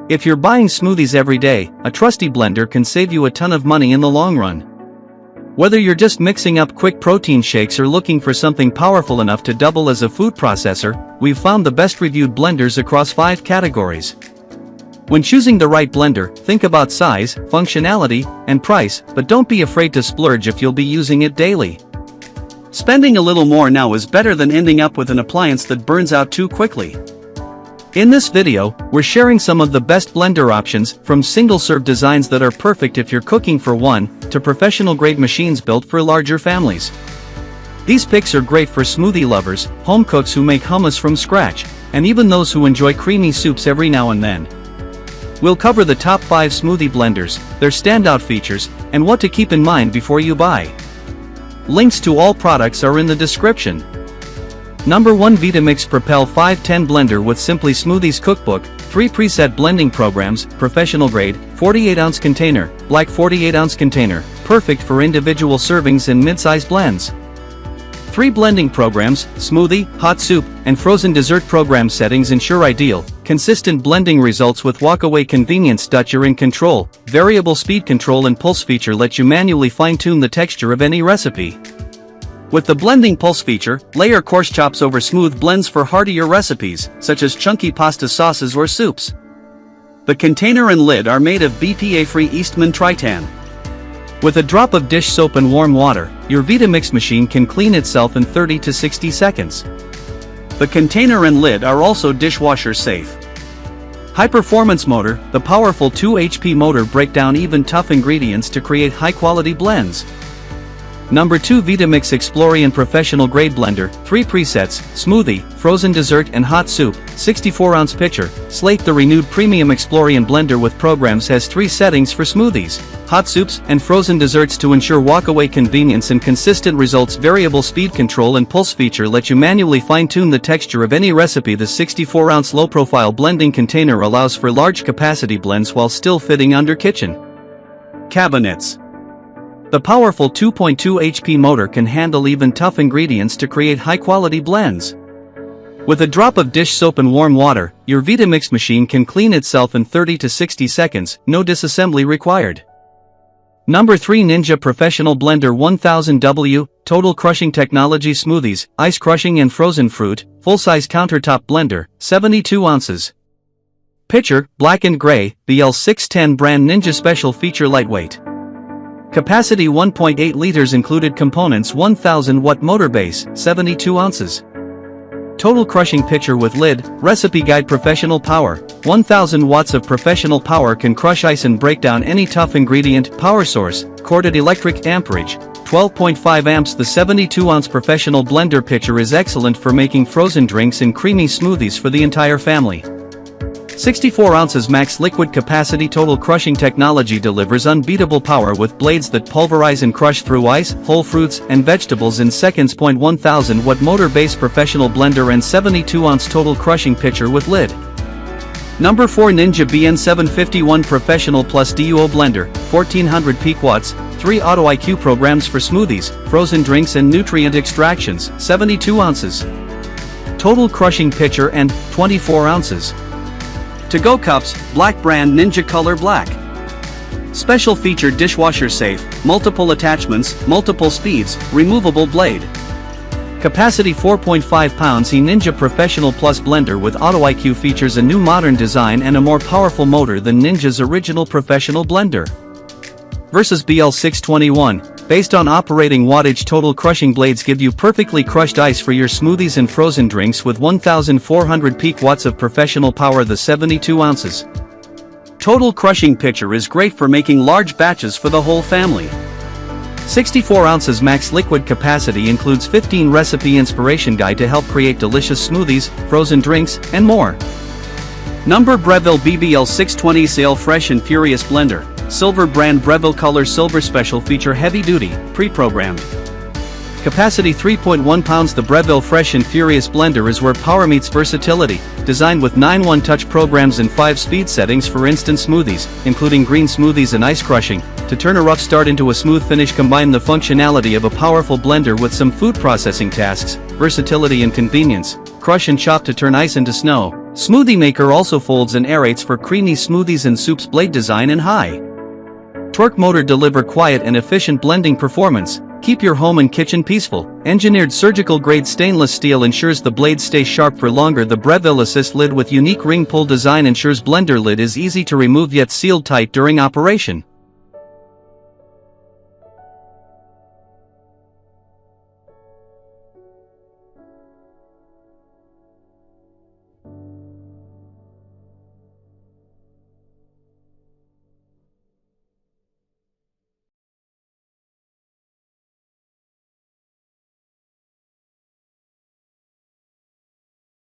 If you're buying smoothies every day, a trusty blender can save you a ton of money in the long run. Whether you're just mixing up quick protein shakes or looking for something powerful enough to double as a food processor, we've found the best reviewed blenders across 5 categories. When choosing the right blender, think about size, functionality, and price, but don't be afraid to splurge if you'll be using it daily. Spending a little more now is better than ending up with an appliance that burns out too quickly. In this video, we're sharing some of the best blender options, from single-serve designs that are perfect if you're cooking for one, to professional-grade machines built for larger families. These picks are great for smoothie lovers, home cooks who make hummus from scratch, and even those who enjoy creamy soups every now and then. We'll cover the top 5 smoothie blenders, their standout features, and what to keep in mind before you buy. Links to all products are in the description. Number 1, Vitamix Propel 510 Blender with Simply Smoothies Cookbook, 3 preset blending programs, professional grade, 48-ounce container, black 48-ounce container, perfect for individual servings and mid-size blends. 3 blending programs, smoothie, hot soup, and frozen dessert program settings ensure ideal, consistent blending results with walk-away convenience. You're in control. Variable speed control and pulse feature let you manually fine-tune the texture of any recipe. With the blending pulse feature, layer coarse chops over smooth blends for heartier recipes, such as chunky pasta sauces or soups. The container and lid are made of BPA-free Eastman Tritan. With a drop of dish soap and warm water, your Vitamix machine can clean itself in 30 to 60 seconds. The container and lid are also dishwasher safe. High-performance motor, the powerful 2 HP motor breaks down even tough ingredients to create high-quality blends. Number 2, Vitamix Explorian Professional Grade Blender, 3 presets, smoothie, frozen dessert and hot soup, 64-ounce pitcher. Slate. The renewed premium Explorian blender with programs has 3 settings for smoothies, hot soups, and frozen desserts to ensure walk-away convenience and consistent results. Variable speed control and pulse feature let you manually fine-tune the texture of any recipe. The 64-ounce low-profile blending container allows for large capacity blends while still fitting under kitchen cabinets. The powerful 2.2 HP motor can handle even tough ingredients to create high-quality blends. With a drop of dish soap and warm water, your Vitamix machine can clean itself in 30 to 60 seconds, no disassembly required. Number 3, Ninja Professional Blender 1000W, Total Crushing Technology Smoothies, Ice Crushing and Frozen Fruit, Full-Size Countertop Blender, 72 ounces. Pitcher, black and gray, BL610 brand Ninja Special Feature Lightweight. Capacity 1.8 liters. Included components: 1000 watt motor base, 72 ounces. Total crushing pitcher with lid. Recipe guide. Professional power. 1000 watts of professional power can crush ice and break down any tough ingredient. Power source, corded electric. Amperage, 12.5 amps. The 72-ounce professional blender pitcher is excellent for making frozen drinks and creamy smoothies for the entire family. 64 ounces max liquid capacity. Total crushing technology delivers unbeatable power with blades that pulverize and crush through ice, whole fruits, and vegetables in seconds. 1000 watt motor base professional blender and 72-ounce total crushing pitcher with lid. Number 4, Ninja BN751 Professional Plus DUO Blender, 1400 peak watts, 3 auto IQ programs for smoothies, frozen drinks and nutrient extractions, 72 ounces. Total crushing pitcher and 24 ounces. To-go cups, black brand Ninja Color Black. Special feature dishwasher safe, multiple attachments, multiple speeds, removable blade. Capacity 4.5 pounds. Ninja Professional Plus Blender with Auto IQ features a new modern design and a more powerful motor than Ninja's original professional blender. Versus BL621. Based on operating wattage, total crushing blades give you perfectly crushed ice for your smoothies and frozen drinks with 1400 peak watts of professional power. The 72 ounces. Total crushing pitcher is great for making large batches for the whole family. 64 ounces max liquid capacity. Includes 15 recipe inspiration guide to help create delicious smoothies, frozen drinks, and more. Number Breville BBL620 Sail Fresh and Furious Blender. Silver brand Breville Color Silver Special Feature Heavy Duty, Pre-Programmed. Capacity 3.1 pounds. The Breville Fresh and Furious Blender is where power meets versatility, designed with 9 one-touch programs and 5 speed settings for instant smoothies, including green smoothies and ice crushing. To turn a rough start into a smooth finish, combine the functionality of a powerful blender with some food processing tasks, versatility and convenience. Crush and chop to turn ice into snow. Smoothie Maker also folds and aerates for creamy smoothies and soups. Blade design and high torque motor deliver quiet and efficient blending performance. Keep your home and kitchen peaceful. Engineered surgical-grade stainless steel ensures the blades stay sharp for longer. The Breville Assist lid with unique ring pull design ensures blender lid is easy to remove yet sealed tight during operation.